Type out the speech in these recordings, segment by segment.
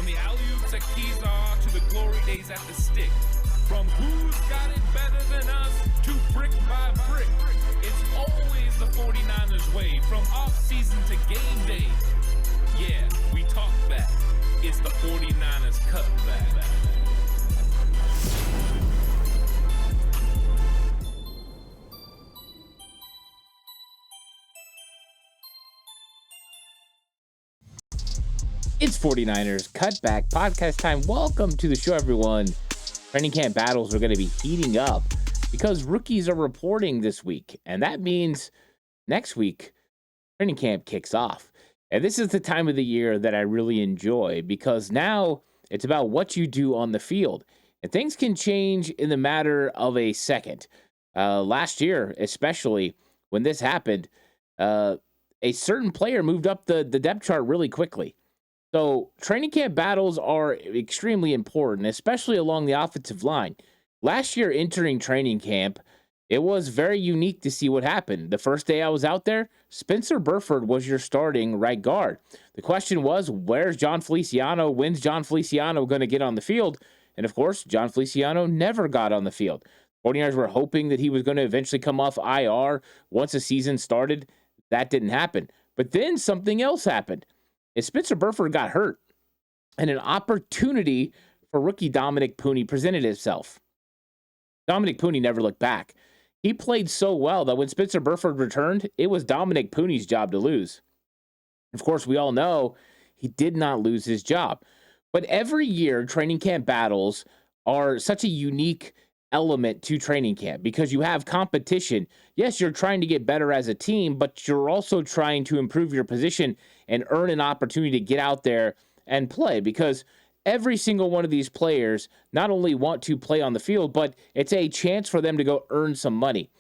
From the alley-oops at Kezar to the glory days at the stick. From who's got it better than us to brick by brick. It's always the 49ers way, from off-season to game day. Yeah, we talk back. It's the 49ers Cutback. It's 49ers Cutback podcast time. Welcome to the show, everyone. Training camp battles are going to be heating up because rookies are reporting this week. And that means next week, training camp kicks off. And this is the time of the year that I really enjoy because now it's about what you do on the field. And things can change in the matter of a second. Last year, especially when this happened, a certain player moved up the depth chart really quickly. So training camp battles are extremely important, especially along the offensive line. Last year entering training camp, it was very unique to see what happened. The first day I was out there, Spencer Burford was your starting right guard. The question was, where's John Feliciano? When's John Feliciano going to get on the field? And of course, John Feliciano never got on the field. 49ers were hoping that he was going to eventually come off IR once the season started. That didn't happen. But then something else happened. Is Spencer Burford got hurt, and an opportunity for rookie Dominic Pooney presented itself. Dominic Pooney never looked back. He played so well that when Spencer Burford returned, it was Dominic Pooney's job to lose. Of course, we all know he did not lose his job. But every year, training camp battles are such a unique element to training camp because you have competition. Yes, you're trying to get better as a team, but you're also trying to improve your position and earn an opportunity to get out there and play because every single one of these players not only want to play on the field, but it's a chance for them to go earn some money.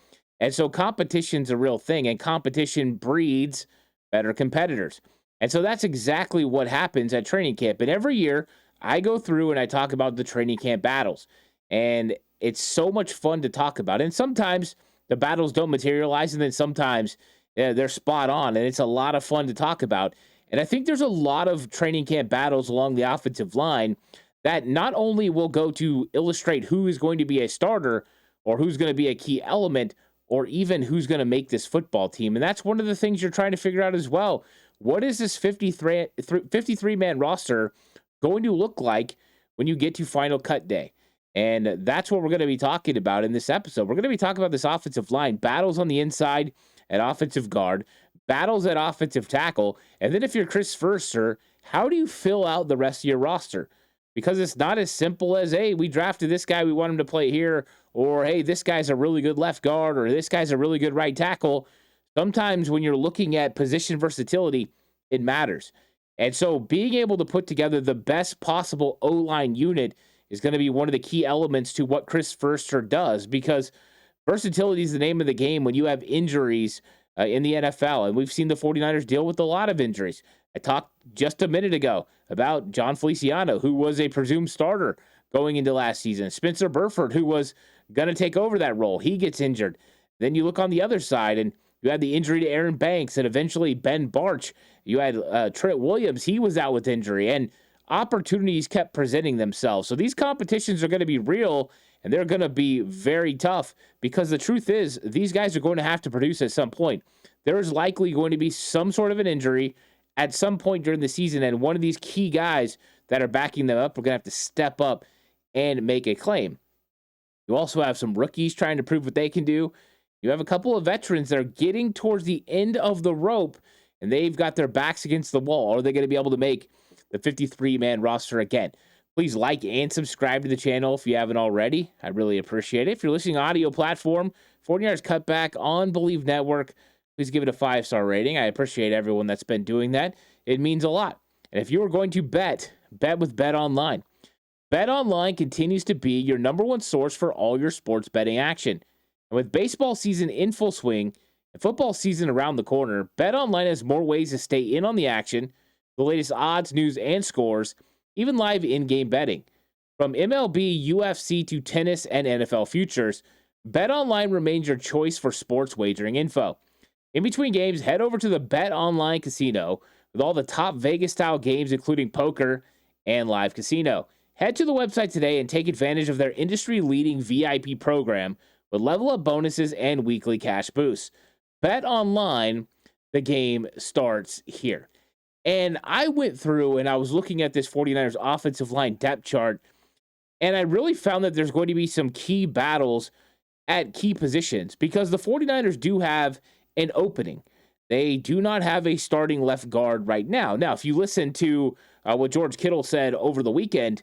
And so competition's a real thing, and competition breeds better competitors. And so that's exactly what happens at training camp. And every year I go through and I talk about the training camp battles. And it's so much fun to talk about. And sometimes the battles don't materialize, and then sometimes they're spot on, and it's a lot of fun to talk about. And I think there's a lot of training camp battles along the offensive line that not only will go to illustrate who is going to be a starter or who's going to be a key element or even who's going to make this football team. And that's one of the things you're trying to figure out as well. What is this 53-man roster going to look like when you get to final cut day? And that's what we're going to be talking about in this episode. We're going to be talking about this offensive line, battles on the inside at offensive guard, battles at offensive tackle, and then if you're Chris Foerster, how do you fill out the rest of your roster? Because it's not as simple as, hey, we drafted this guy, we want him to play here, or hey, this guy's a really good left guard, or this guy's a really good right tackle. Sometimes when you're looking at position versatility, it matters. And so being able to put together the best possible O-line unit is going to be one of the key elements to what Chris Foerster does, because versatility is the name of the game when you have injuries in the NFL. And we've seen the 49ers deal with a lot of injuries. I talked just a minute ago about John Feliciano, who was a presumed starter going into last season. Spencer Burford, who was going to take over that role. He gets injured. Then you look on the other side, and you had the injury to Aaron Banks and eventually Ben Barch. You had Trent Williams. He was out with injury. And opportunities kept presenting themselves. So these competitions are going to be real, and they're going to be very tough because the truth is these guys are going to have to produce at some point. There is likely going to be some sort of an injury at some point during the season, and one of these key guys that are backing them up are going to have to step up and make a claim. You also have some rookies trying to prove what they can do. You have a couple of veterans that are getting towards the end of the rope, and they've got their backs against the wall. Are they going to be able to make the 53-man roster again? Please like and subscribe to the channel if you haven't already. I really appreciate it. If you're listening audio platform, 49ers Cutback on Believe Network, please give it a 5-star rating. I appreciate everyone that's been doing that. It means a lot. And if you are going to bet with BetOnline. BetOnline continues to be your number one source for all your sports betting action. And with baseball season in full swing and football season around the corner, BetOnline has more ways to stay in on the action, the latest odds, news, and scores, even live in-game betting. From MLB, UFC to tennis and NFL futures, BetOnline remains your choice for sports wagering info. In between games, head over to the BetOnline casino with all the top Vegas-style games, including poker and live casino. Head to the website today and take advantage of their industry-leading VIP program with level-up bonuses and weekly cash boosts. Bet online, the game starts here. And I went through and I was looking at this 49ers offensive line depth chart, and I really found that there's going to be some key battles at key positions because the 49ers do have an opening. They do not have a starting left guard right now. Now, if you listen to what George Kittle said over the weekend,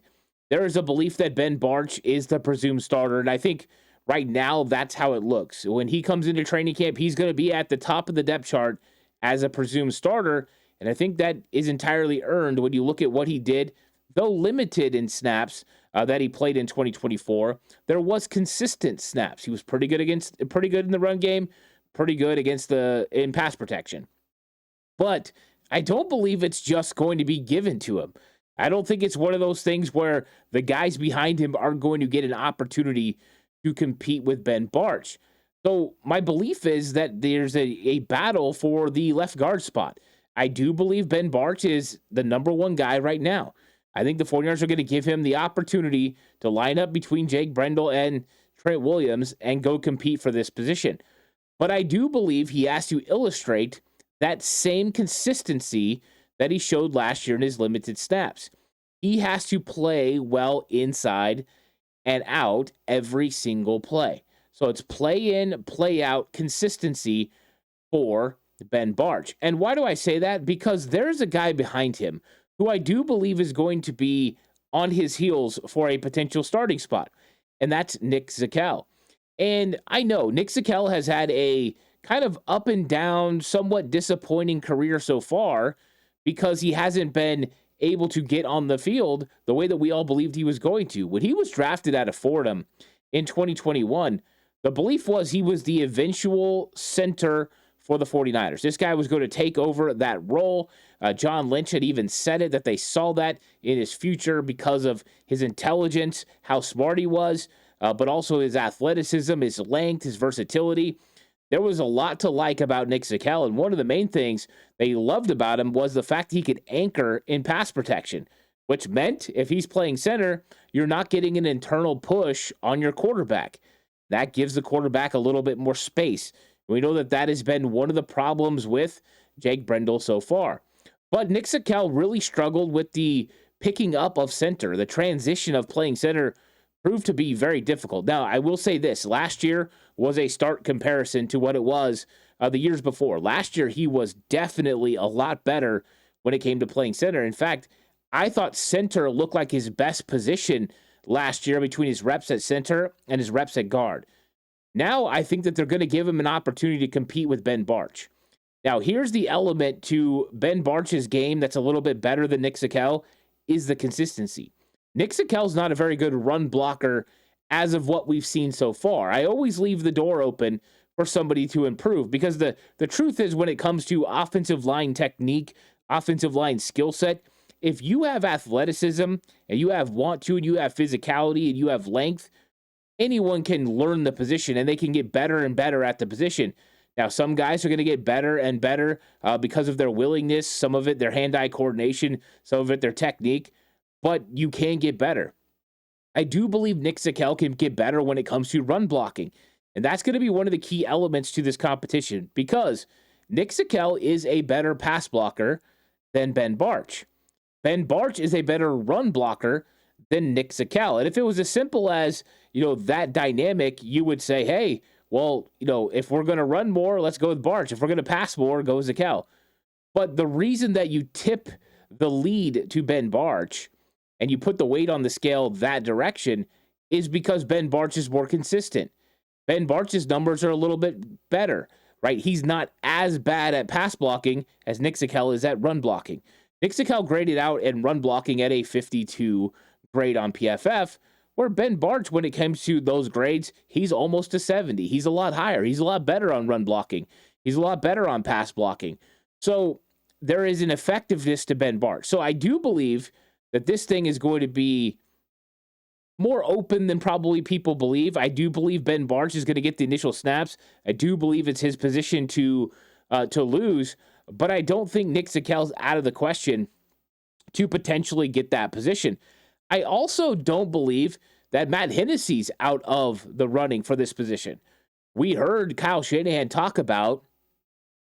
there is a belief that Ben Barch is the presumed starter. And I think right now that's how it looks. When he comes into training camp, he's going to be at the top of the depth chart as a presumed starter. And I think that is entirely earned when you look at what he did, though limited in snaps that he played in 2024. There was consistent snaps. He was pretty good in the run game, pretty good in pass protection. But I don't believe it's just going to be given to him. I don't think it's one of those things where the guys behind him aren't going to get an opportunity to compete with Ben Barch. So my belief is that there's a battle for the left guard spot. I do believe Ben Barch is the number one guy right now. I think the 49ers are going to give him the opportunity to line up between Jake Brendel and Trent Williams and go compete for this position. But I do believe he has to illustrate that same consistency that he showed last year in his limited snaps. He has to play well inside and out every single play. So it's play in, play out consistency for Ben Barch. And why do I say that? Because there's a guy behind him who I do believe is going to be on his heels for a potential starting spot, and that's Nick Zakelj. And I know Nick Zakelj has had a kind of up and down, somewhat disappointing career so far because he hasn't been able to get on the field the way that we all believed he was going to. When he was drafted out of Fordham in 2021, the belief was he was the eventual center for the 49ers. This guy was going to take over that role. John Lynch had even said it, that they saw that in his future because of his intelligence, how smart he was, but also his athleticism, his length, his versatility. There was a lot to like about Nick Zakelj, and one of the main things they loved about him was the fact he could anchor in pass protection, which meant if he's playing center, you're not getting an internal push on your quarterback. That gives the quarterback a little bit more space. We know that has been one of the problems with Jake Brendel so far. But Nick Zakelj really struggled with the picking up of center. The transition of playing center proved to be very difficult. Now, I will say this. Last year was a stark comparison to what it was the years before. Last year, he was definitely a lot better when it came to playing center. In fact, I thought center looked like his best position last year between his reps at center and his reps at guard. Now, I think that they're going to give him an opportunity to compete with Ben Barch. Now, here's the element to Ben Barch's game that's a little bit better than Nick Zakelj is the consistency. Nick Zakelj's not a very good run blocker as of what we've seen so far. I always leave the door open for somebody to improve because the truth is when it comes to offensive line technique, offensive line skill set, if you have athleticism and you have want to and you have physicality and you have length, anyone can learn the position and they can get better and better at the position. Now, some guys are going to get better and better because of their willingness, some of it their hand-eye coordination, some of it their technique, but you can get better. I do believe Nick Zakelj can get better when it comes to run blocking, and that's going to be one of the key elements to this competition because Nick Zakelj is a better pass blocker than Ben Barch. Ben Barch is a better run blocker than Nick Zakelj. And if it was as simple as, that dynamic, you would say, hey, well, if we're going to run more, let's go with Barch. If we're going to pass more, go with Zakelj. But the reason that you tip the lead to Ben Barch and you put the weight on the scale that direction is because Ben Barch is more consistent. Ben Barch's numbers are a little bit better, right? He's not as bad at pass blocking as Nick Zakelj is at run blocking. Nick Zakelj graded out in run blocking at a 52 grade on PFF, where Ben Barch, when it comes to those grades, he's almost a 70. He's a lot higher. He's a lot better on run blocking. He's a lot better on pass blocking. So there is an effectiveness to Ben Barch. So I do believe that this thing is going to be more open than probably people believe. I do believe Ben Barch is going to get the initial snaps. I do believe it's his position to lose, but I don't think Nick Zakelj's out of the question to potentially get that position. I also don't believe that Matt Hennessy's out of the running for this position. We heard Kyle Shanahan talk about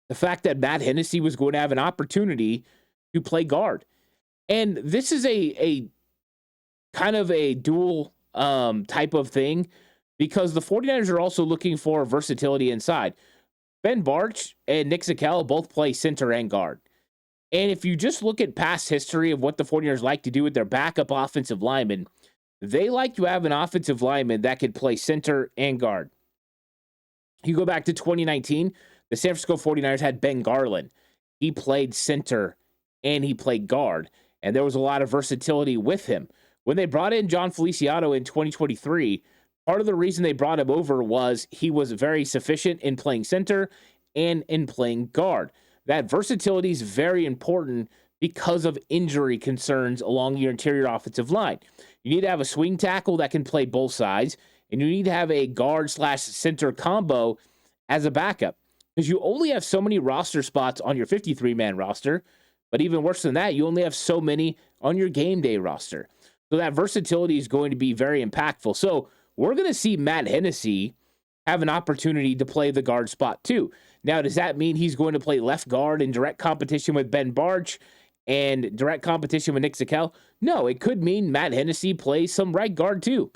the fact that Matt Hennessy was going to have an opportunity to play guard. And this is a kind of a dual type of thing because the 49ers are also looking for versatility inside. Ben Barch and Nick Zakelj both play center and guard. And if you just look at past history of what the 49ers like to do with their backup offensive linemen, they like to have an offensive lineman that could play center and guard. You go back to 2019, the San Francisco 49ers had Ben Garland. He played center and he played guard, and there was a lot of versatility with him. When they brought in John Feliciano in 2023, part of the reason they brought him over was he was very sufficient in playing center and in playing guard. That versatility is very important because of injury concerns along your interior offensive line. You need to have a swing tackle that can play both sides, and you need to have a guard/center combo as a backup because you only have so many roster spots on your 53-man roster, but even worse than that, you only have so many on your game day roster. So that versatility is going to be very impactful. So we're going to see Matt Hennessy have an opportunity to play the guard spot too. Now, does that mean he's going to play left guard in direct competition with Ben Barch and direct competition with Nick Zakelj? No, it could mean Matt Hennessy plays some right guard too,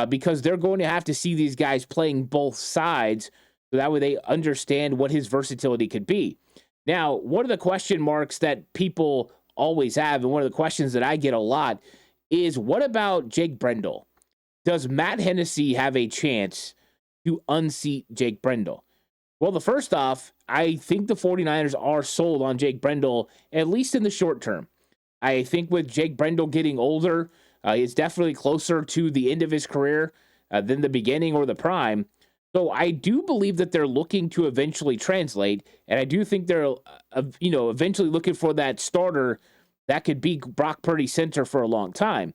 because they're going to have to see these guys playing both sides so that way they understand what his versatility could be. Now, one of the question marks that people always have, and one of the questions that I get a lot, is what about Jake Brendel? Does Matt Hennessy have a chance to unseat Jake Brendel? Well, the first off, I think the 49ers are sold on Jake Brendel, at least in the short term. I think with Jake Brendel getting older, he's definitely closer to the end of his career than the beginning or the prime. So I do believe that they're looking to eventually translate, and I do think they're, eventually looking for that starter that could be Brock Purdy center for a long time.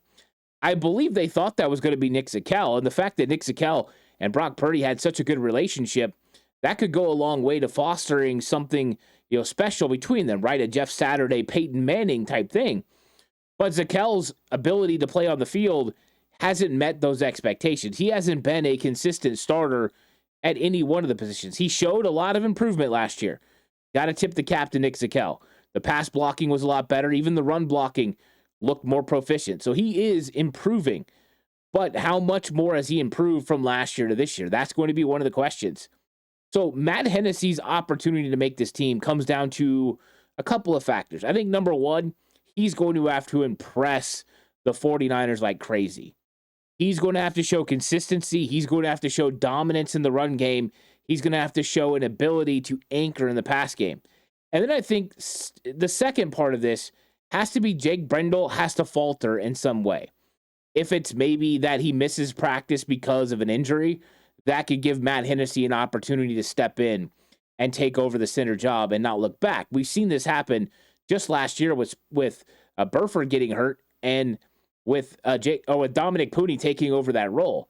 I believe they thought that was going to be Nick Zakelj, and the fact that Nick Zakelj and Brock Purdy had such a good relationship, that could go a long way to fostering something, special between them, right? A Jeff Saturday, Peyton Manning type thing. But Zakel's ability to play on the field hasn't met those expectations. He hasn't been a consistent starter at any one of the positions. He showed a lot of improvement last year. Got to tip the cap to Nick Zakelj. The pass blocking was a lot better. Even the run blocking looked more proficient. So he is improving. But how much more has he improved from last year to this year? That's going to be one of the questions. So Matt Hennessy's opportunity to make this team comes down to a couple of factors. I think number one, he's going to have to impress the 49ers like crazy. He's going to have to show consistency. He's going to have to show dominance in the run game. He's going to have to show an ability to anchor in the pass game. And then I think the second part of this has to be Jake Brendel has to falter in some way. If it's maybe that he misses practice because of an injury, that could give Matt Hennessy an opportunity to step in and take over the center job and not look back. We've seen this happen just last year with Burford getting hurt and with Dominic Pooney taking over that role.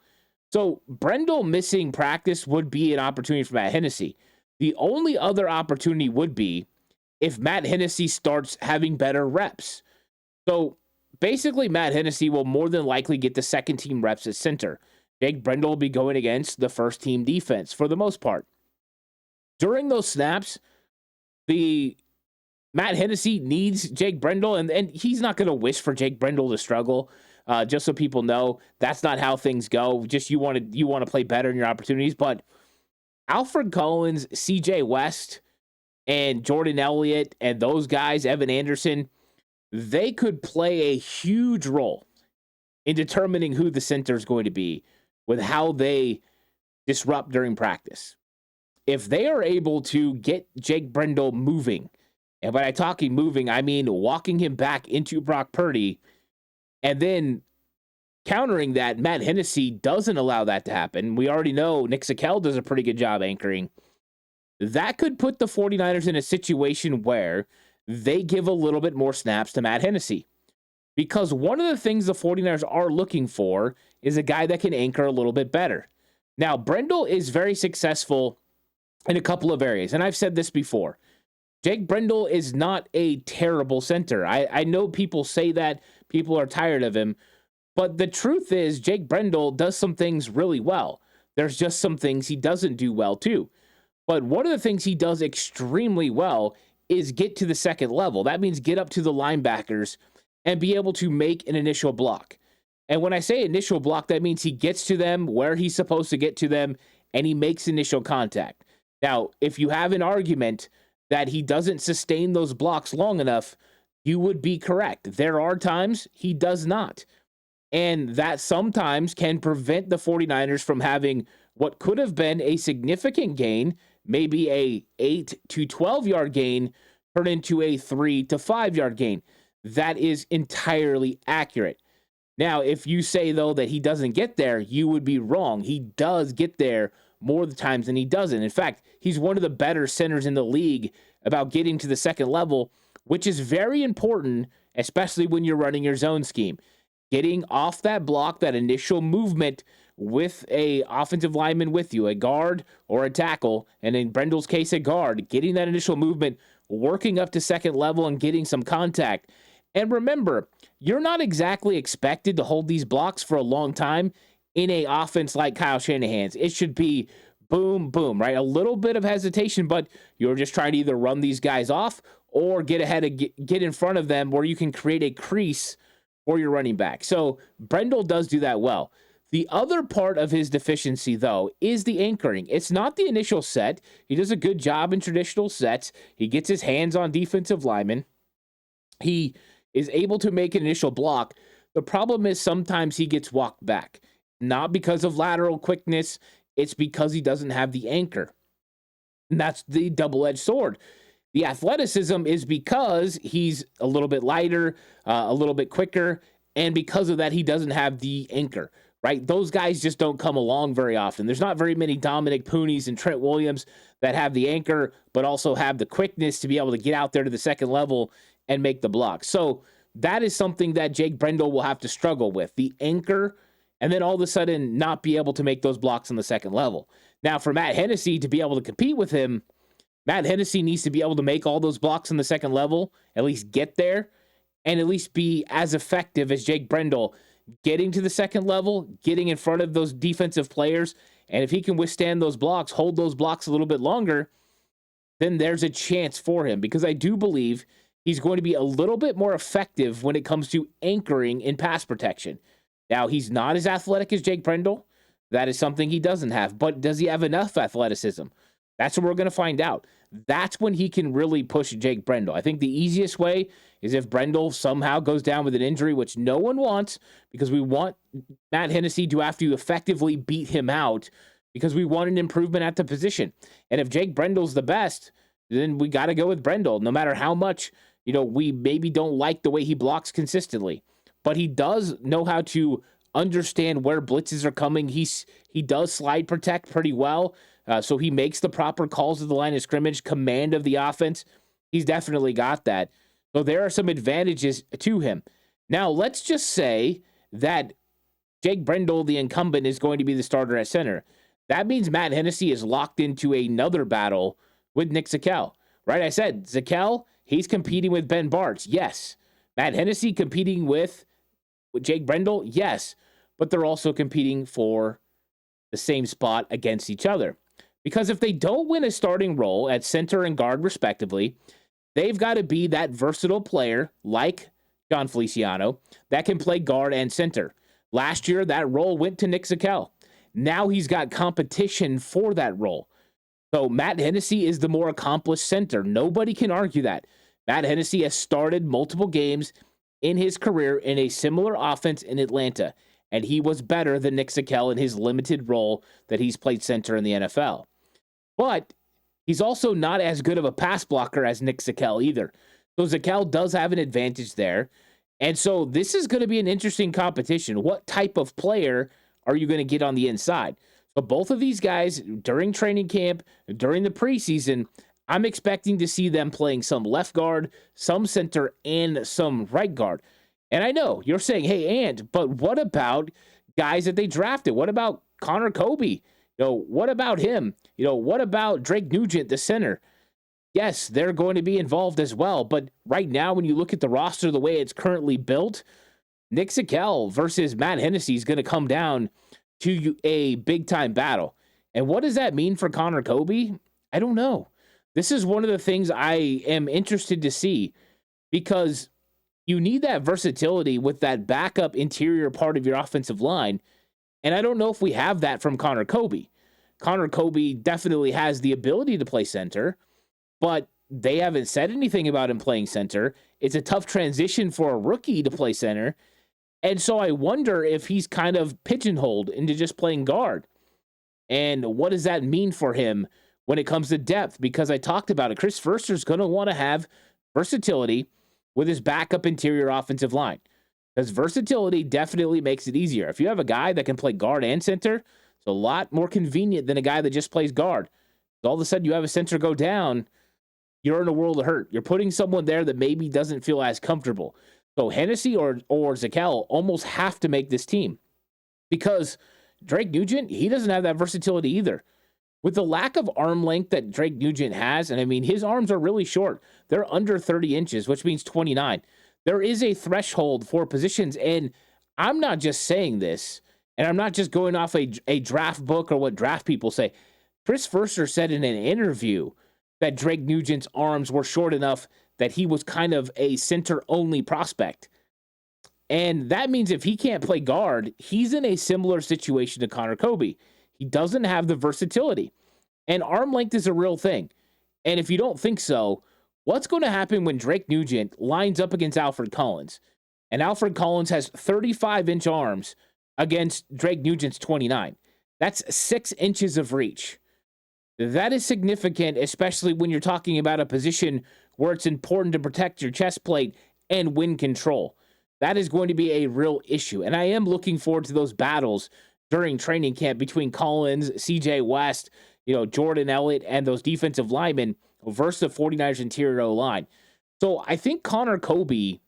So Brendel missing practice would be an opportunity for Matt Hennessy. The only other opportunity would be if Matt Hennessy starts having better reps. So basically, Matt Hennessy will more than likely get the second team reps at center. Jake Brendel will be going against the first team defense for the most part. During those snaps, Matt Hennessy needs Jake Brendel, and he's not going to wish for Jake Brendel to struggle. Just so people know, that's not how things go. Just you want to play better in your opportunities. But Alfred Collins, C.J. West, and Jordan Elliott, and those guys, Evan Anderson, they could play a huge role in determining who the center is going to be with how they disrupt during practice. If they are able to get Jake Brendel moving, and by talking moving, I mean walking him back into Brock Purdy, and then countering that, Matt Hennessy doesn't allow that to happen. We already know Nick Zakelj does a pretty good job anchoring. That could put the 49ers in a situation where they give a little bit more snaps to Matt Hennessy. Because one of the things the 49ers are looking for is a guy that can anchor a little bit better. Now, Brendel is very successful in a couple of areas, and I've said this before. Jake Brendel is not a terrible center. I know people say that, people are tired of him, but the truth is Jake Brendel does some things really well. There's just some things he doesn't do well too. But one of the things he does extremely well is get to the second level. That means get up to the linebackers and be able to make an initial block. And when I say initial block, that means he gets to them where he's supposed to get to them and he makes initial contact. Now, if you have an argument that he doesn't sustain those blocks long enough, you would be correct. There are times he does not. And that sometimes can prevent the 49ers from having what could have been a significant gain, maybe a 8 to 12 yard gain, turn into a 3 to 5 yard gain. That is entirely accurate. Now, if you say, though, that he doesn't get there, you would be wrong. He does get there more of the times than he doesn't. In fact, he's one of the better centers in the league about getting to the second level, which is very important, especially when you're running your zone scheme. Getting off that block, that initial movement with a offensive lineman with you, a guard or a tackle, and in Brendel's case, a guard, getting that initial movement, working up to second level and getting some contact. And remember, you're not exactly expected to hold these blocks for a long time in a offense like Kyle Shanahan's. It should be boom, boom, right? A little bit of hesitation, but you're just trying to either run these guys off or get ahead of get in front of them where you can create a crease for your running back. So Brendel does do that well. The other part of his deficiency, though, is the anchoring. It's not the initial set. He does a good job in traditional sets. He gets his hands on defensive linemen. He is able to make an initial block. The problem is sometimes he gets walked back. Not because of lateral quickness. It's because he doesn't have the anchor. And that's the double-edged sword. The athleticism is because he's a little bit lighter, a little bit quicker, and because of that, he doesn't have the anchor, right? Those guys just don't come along very often. There's not very many Dominic Pooneys and Trent Williams that have the anchor, but also have the quickness to be able to get out there to the second level and make the block. So that is something that Jake Brendel will have to struggle with, the anchor, and then all of a sudden not be able to make those blocks on the second level. Now, for Matt Hennessy to be able to compete with him, Matt Hennessy needs to be able to make all those blocks on the second level, at least get there, and at least be as effective as Jake Brendel, getting to the second level, getting in front of those defensive players, and if he can withstand those blocks, hold those blocks a little bit longer, then there's a chance for him, because I do believe he's going to be a little bit more effective when it comes to anchoring in pass protection. Now, he's not as athletic as Jake Brendel. That is something he doesn't have, but does he have enough athleticism? That's what we're going to find out. That's when he can really push Jake Brendel. I think the easiest way is if Brendel somehow goes down with an injury, which no one wants, because we want Matt Hennessy to have to effectively beat him out, because we want an improvement at the position. And if Jake Brendel's the best, then we got to go with Brendel, no matter how much, we maybe don't like the way he blocks consistently. But he does know how to understand where blitzes are coming. He does slide protect pretty well. So he makes the proper calls at the line of scrimmage, command of the offense. He's definitely got that. So there are some advantages to him. Now, let's just say that Jake Brendel, the incumbent, is going to be the starter at center. That means Matt Hennessy is locked into another battle with Nick Zakelj, right? I said Zakelj, he's competing with Ben Bartz. Yes. Matt Hennessy competing with Jake Brendel. Yes. But they're also competing for the same spot against each other. Because if they don't win a starting role at center and guard, respectively, they've got to be that versatile player like John Feliciano that can play guard and center. Last year, that role went to Nick Zakelj. Now he's got competition for that role. So Matt Hennessy is the more accomplished center. Nobody can argue that. Matt Hennessy has started multiple games in his career in a similar offense in Atlanta, and he was better than Nick Zakelj in his limited role that he's played center in the NFL. But he's also not as good of a pass blocker as Nick Zakelj either. So Zakelj does have an advantage there. And so this is going to be an interesting competition. What type of player are you going to get on the inside? So both of these guys, during training camp, during the preseason, I'm expecting to see them playing some left guard, some center, and some right guard. And I know you're saying, hey, but what about guys that they drafted? What about Connor Kobe? What about him? What about Drake Nugent, the center? yes, they're going to be involved as well. But right now, when you look at the roster the way it's currently built, Nick Zakelj versus Matt Hennessy is going to come down to a big time battle. And what does that mean for Connor Kobe? I don't know. This is one of the things I am interested to see because you need that versatility with that backup interior part of your offensive line. And I don't know if we have that from Connor Kobe. Connor Kobe definitely has the ability to play center, but they haven't said anything about him playing center. It's a tough transition for a rookie to play center. And so I wonder if he's kind of pigeonholed into just playing guard. And what does that mean for him when it comes to depth? Because I talked about it. Chris Foerster's going to want to have versatility with his backup interior offensive line. Because versatility definitely makes it easier. If you have a guy that can play guard and center, it's a lot more convenient than a guy that just plays guard. All of a sudden, you have a center go down, you're in a world of hurt. You're putting someone there that maybe doesn't feel as comfortable. So Hennessy or Zakelj almost have to make this team because Drake Nugent, he doesn't have that versatility either. With the lack of arm length that Drake Nugent has, and I mean, his arms are really short. They're under 30 inches, which means 29. There is a threshold for positions, and I'm not just saying this, and I'm not just going off a draft book or what draft people say. Chris Foerster said in an interview that Drake Nugent's arms were short enough that he was kind of a center-only prospect. And that means if he can't play guard, he's in a similar situation to Connor Kobe. He doesn't have the versatility. And arm length is a real thing. And if you don't think so, what's going to happen when Drake Nugent lines up against Alfred Collins? And Alfred Collins has 35-inch arms against Drake Nugent's 29. That's 6 inches of reach. That is significant, especially when you're talking about a position where it's important to protect your chest plate and win control. That is going to be a real issue. And I am looking forward to those battles during training camp between Collins, CJ West, Jordan Elliott, and those defensive linemen versus the 49ers interior O-line. So I think Connor Kobe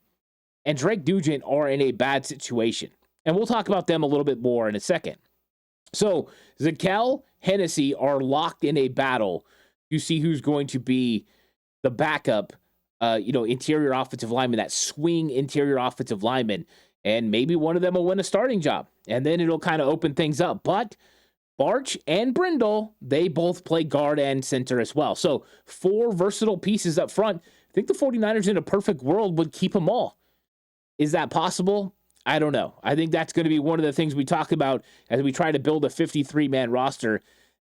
and Drake Nugent are in a bad situation. And we'll talk about them a little bit more in a second. So Zakelj, Hennessy are locked in a battle to see who's going to be the backup, interior offensive lineman, that swing interior offensive lineman. And maybe one of them will win a starting job. And then it'll kind of open things up. But Barch and Brindle, they both play guard and center as well. So 4 versatile pieces up front. I think the 49ers in a perfect world would keep them all. Is that possible? I don't know. I think that's going to be one of the things we talk about as we try to build a 53-man roster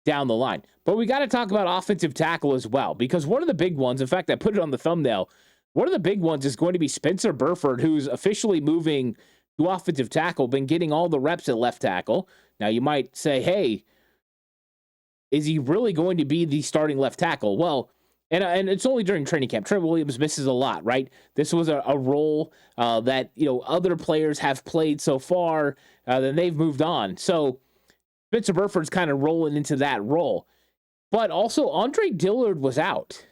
down the line. But we got to talk about offensive tackle as well, because one of the big ones, in fact, I put it on the thumbnail, one of the big ones is going to be Spencer Burford, who's officially moving to offensive tackle, been getting all the reps at left tackle. Now, you might say, hey, is he really going to be the starting left tackle? Well, and it's only during training camp. Trent Williams misses a lot, right? This was a role that other players have played so far, then they've moved on. So Spencer Burford's kind of rolling into that role. But also Andre Dillard was out.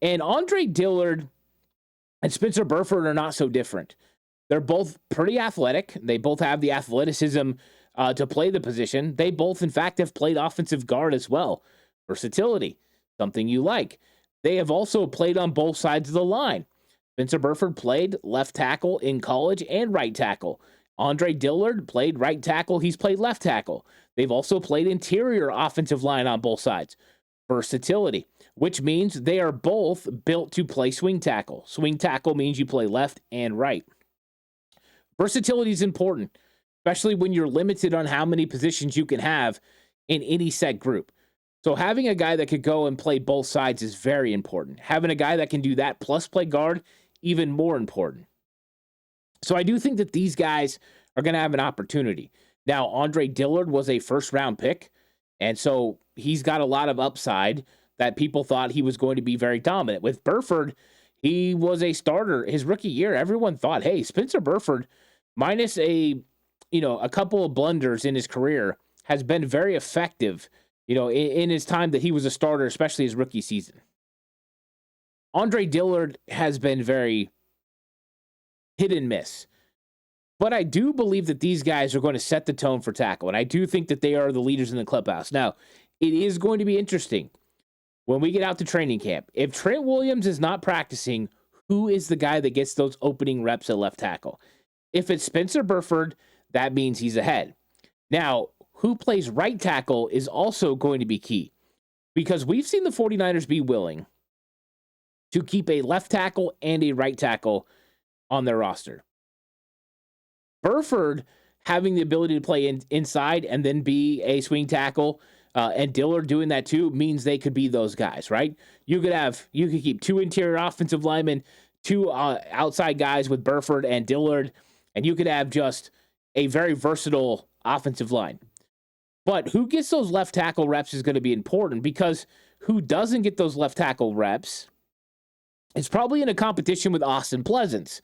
And Andre Dillard and Spencer Burford are not so different. They're both pretty athletic. They both have the athleticism to play the position. They both, in fact, have played offensive guard as well. Versatility. Something you like. They have also played on both sides of the line. Spencer Burford played left tackle in college and right tackle. Andre Dillard played right tackle. He's played left tackle. They've also played interior offensive line on both sides. Versatility, which means they are both built to play swing tackle. Swing tackle means you play left and right. Versatility is important, especially when you're limited on how many positions you can have in any set group. So having a guy that could go and play both sides is very important. Having a guy that can do that plus play guard, even more important. So I do think that these guys are going to have an opportunity. Now, Andre Dillard was a first-round pick, and so he's got a lot of upside that people thought he was going to be very dominant. With Burford, he was a starter his rookie year. Everyone thought, hey, Spencer Burford, minus a couple of blunders in his career, has been very effective in his time that he was a starter, especially his rookie season. Andre Dillard has been very hit and miss. But I do believe that these guys are going to set the tone for tackle, and I do think that they are the leaders in the clubhouse. Now, it is going to be interesting. when we get out to training camp, if Trent Williams is not practicing, who is the guy that gets those opening reps at left tackle? If it's Spencer Burford, that means he's ahead. Now, who plays right tackle is also going to be key because we've seen the 49ers be willing to keep a left tackle and a right tackle on their roster. Burford having the ability to play inside and then be a swing tackle, and Dillard doing that too, means they could be those guys, right? You could keep two interior offensive linemen, two outside guys with Burford and Dillard, and you could have just a very versatile offensive line. But who gets those left tackle reps is going to be important, because who doesn't get those left tackle reps is probably in a competition with Austin Pleasants.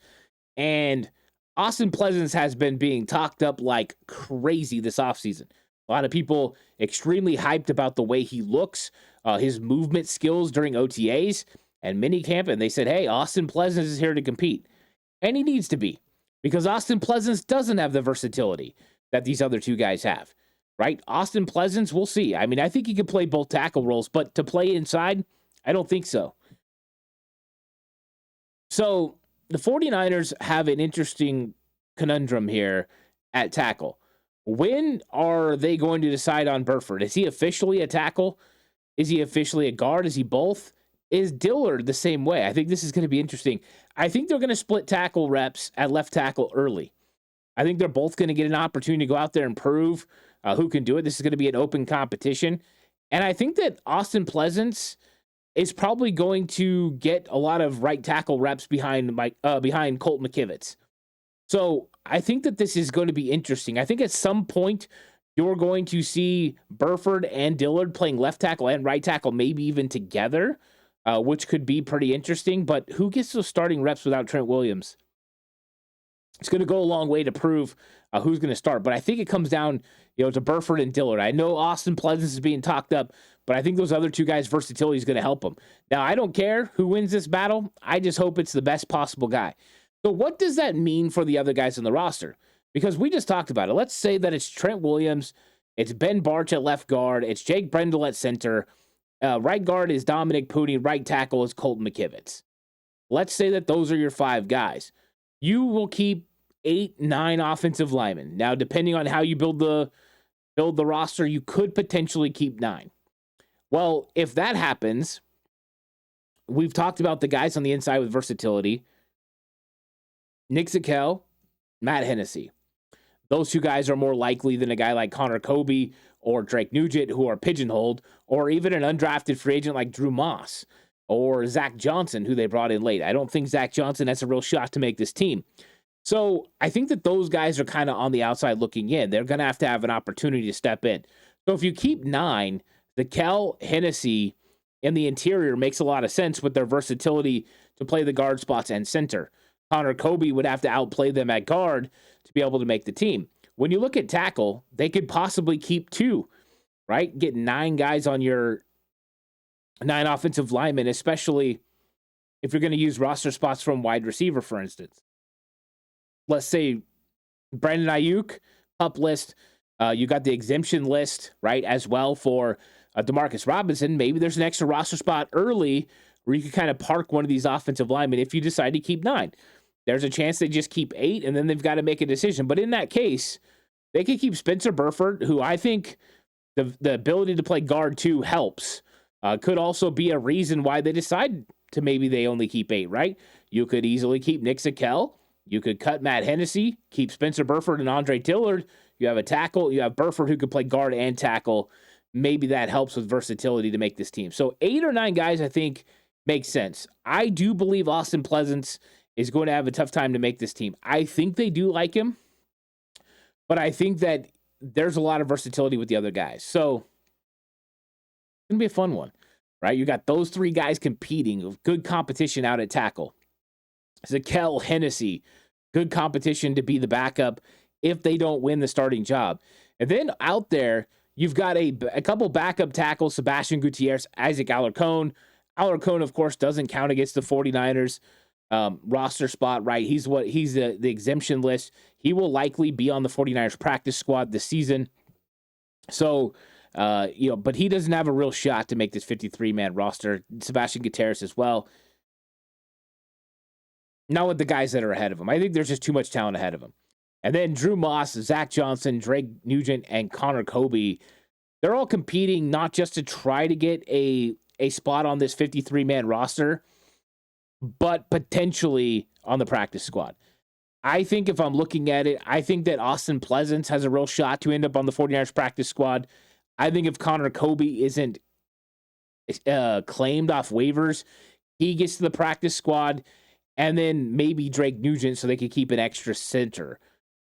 And Austin Pleasants has been being talked up like crazy this offseason. A lot of people extremely hyped about the way he looks, his movement skills during OTAs and minicamp, and they said, hey, Austin Pleasants is here to compete. And he needs to be, because Austin Pleasants doesn't have the versatility that these other two guys have, right? Austin Pleasants, we'll see. I mean, I think he could play both tackle roles, but to play inside, I don't think so. So the 49ers have an interesting conundrum here at tackle. When are they going to decide on Burford? Is he officially a tackle? Is he officially a guard? Is he both? Is Dillard the same way? I think this is going to be interesting. I think they're going to split tackle reps at left tackle early. I think they're both going to get an opportunity to go out there and prove who can do it. This is going to be an open competition. And I think that Austin Pleasants is probably going to get a lot of right tackle reps behind Colt McKivitz. So I think that this is going to be interesting. I think at some point you're going to see Burford and Dillard playing left tackle and right tackle, maybe even together, which could be pretty interesting. But who gets those starting reps without Trent Williams? It's going to go a long way to prove who's going to start. But I think it comes down, to Burford and Dillard. I know Austin Pleasants is being talked up, but I think those other two guys' versatility is going to help them. Now, I don't care who wins this battle. I just hope it's the best possible guy. So what does that mean for the other guys on the roster? Because we just talked about it. Let's say that it's Trent Williams, it's Ben Barch at left guard, it's Jake Brendel at center, right guard is Dominic Pooney, right tackle is Colt McKivitz. Let's say that those are your five guys. You will keep 8-9 offensive linemen. Now, depending on how you build the roster, you could potentially keep 9. Well, if that happens, we've talked about the guys on the inside with versatility. Nick Zakelj, Matt Hennessy. Those two guys are more likely than a guy like Connor Kobe or Drake Nugent, who are pigeonholed, or even an undrafted free agent like Drew Moss or Zach Johnson, who they brought in late. I don't think Zach Johnson has a real shot to make this team. So I think that those guys are kind of on the outside looking in. They're going to have an opportunity to step in. So if you keep 9, Zakelj, Hennessy in the interior makes a lot of sense with their versatility to play the guard spots and center. Connor Kobe would have to outplay them at guard to be able to make the team. When you look at tackle, they could possibly keep 2, right? Get 9 guys on your 9 offensive linemen, especially if you're going to use roster spots from wide receiver, for instance. Let's say Brandon Ayuk, PUP list. You got the exemption list, right, as well for Demarcus Robinson. Maybe there's an extra roster spot early where you can kind of park one of these offensive linemen if you decide to keep 9. There's a chance they just keep 8, and then they've got to make a decision. But in that case, they could keep Spencer Burford, who I think the ability to play guard too helps. Could also be a reason why they decide to maybe they only keep 8, right? You could easily keep Nick Zakelj. You could cut Matt Hennessy, keep Spencer Burford and Andre Dillard. You have a tackle. You have Burford who could play guard and tackle. Maybe that helps with versatility to make this team. So 8 or 9 guys, I think, makes sense. I do believe Austin Pleasants is going to have a tough time to make this team. I think they do like him, but I think that there's a lot of versatility with the other guys. So it's going to be a fun one, right? You got those 3 guys competing with good competition out at tackle. Zakelj, Hennessy, good competition to be the backup if they don't win the starting job. And then out there, you've got a couple backup tackles, Sebastian Gutierrez, Isaac Alarcon. Alarcon, of course, doesn't count against the 49ers roster spot, right? He's the exemption list. He will likely be on the 49ers practice squad this season. So But he doesn't have a real shot to make this 53-man roster. Sebastian Gutierrez as well. Not with the guys that are ahead of him. I think there's just too much talent ahead of him. And then Drew Moss, Zach Johnson, Drake Nugent, and Connor Kobe, they're all competing not just to try to get a spot on this 53-man roster, but potentially on the practice squad. I think if I'm looking at it, I think that Austin Pleasance has a real shot to end up on the 49ers practice squad. I think if Connor Kobe isn't claimed off waivers, he gets to the practice squad, and then maybe Drake Nugent so they could keep an extra center.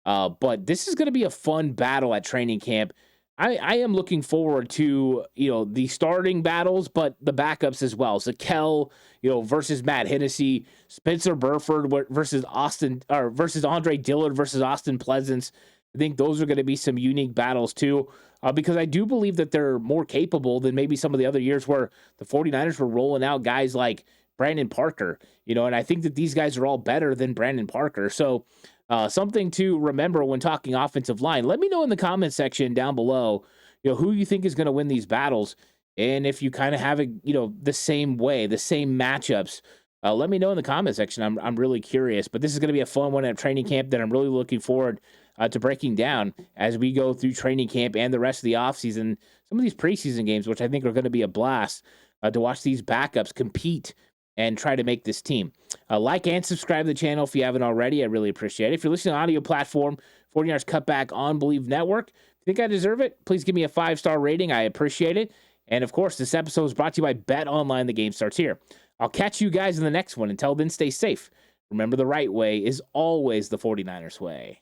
But this is going to be a fun battle at training camp. I am looking forward to, the starting battles, but the backups as well. Zakel, versus Matt Hennessy, Spencer Burford versus Andre Dillard versus Austin Pleasance. I think those are going to be some unique battles too, because I do believe that they're more capable than maybe some of the other years where the 49ers were rolling out guys like Brandon Parker, and I think that these guys are all better than Brandon Parker. So something to remember when talking offensive line. Let me know in the comment section down below, who you think is going to win these battles. And if you kind of have it, the same way, the same matchups, let me know in the comment section. I'm really curious, but this is going to be a fun one at training camp that I'm really looking forward to breaking down as we go through training camp and the rest of the offseason. Some of these preseason games, which I think are going to be a blast to watch these backups compete and try to make this team. Like and subscribe to the channel if you haven't already. I really appreciate it. If you're listening on audio platform, 49ers Cutback on Believe Network, if you think I deserve it, please give me a 5-star rating. I appreciate it. And of course, this episode is brought to you by Bet Online. The game starts here. I'll catch you guys in the next one. Until then, stay safe. Remember, the right way is always the 49ers way.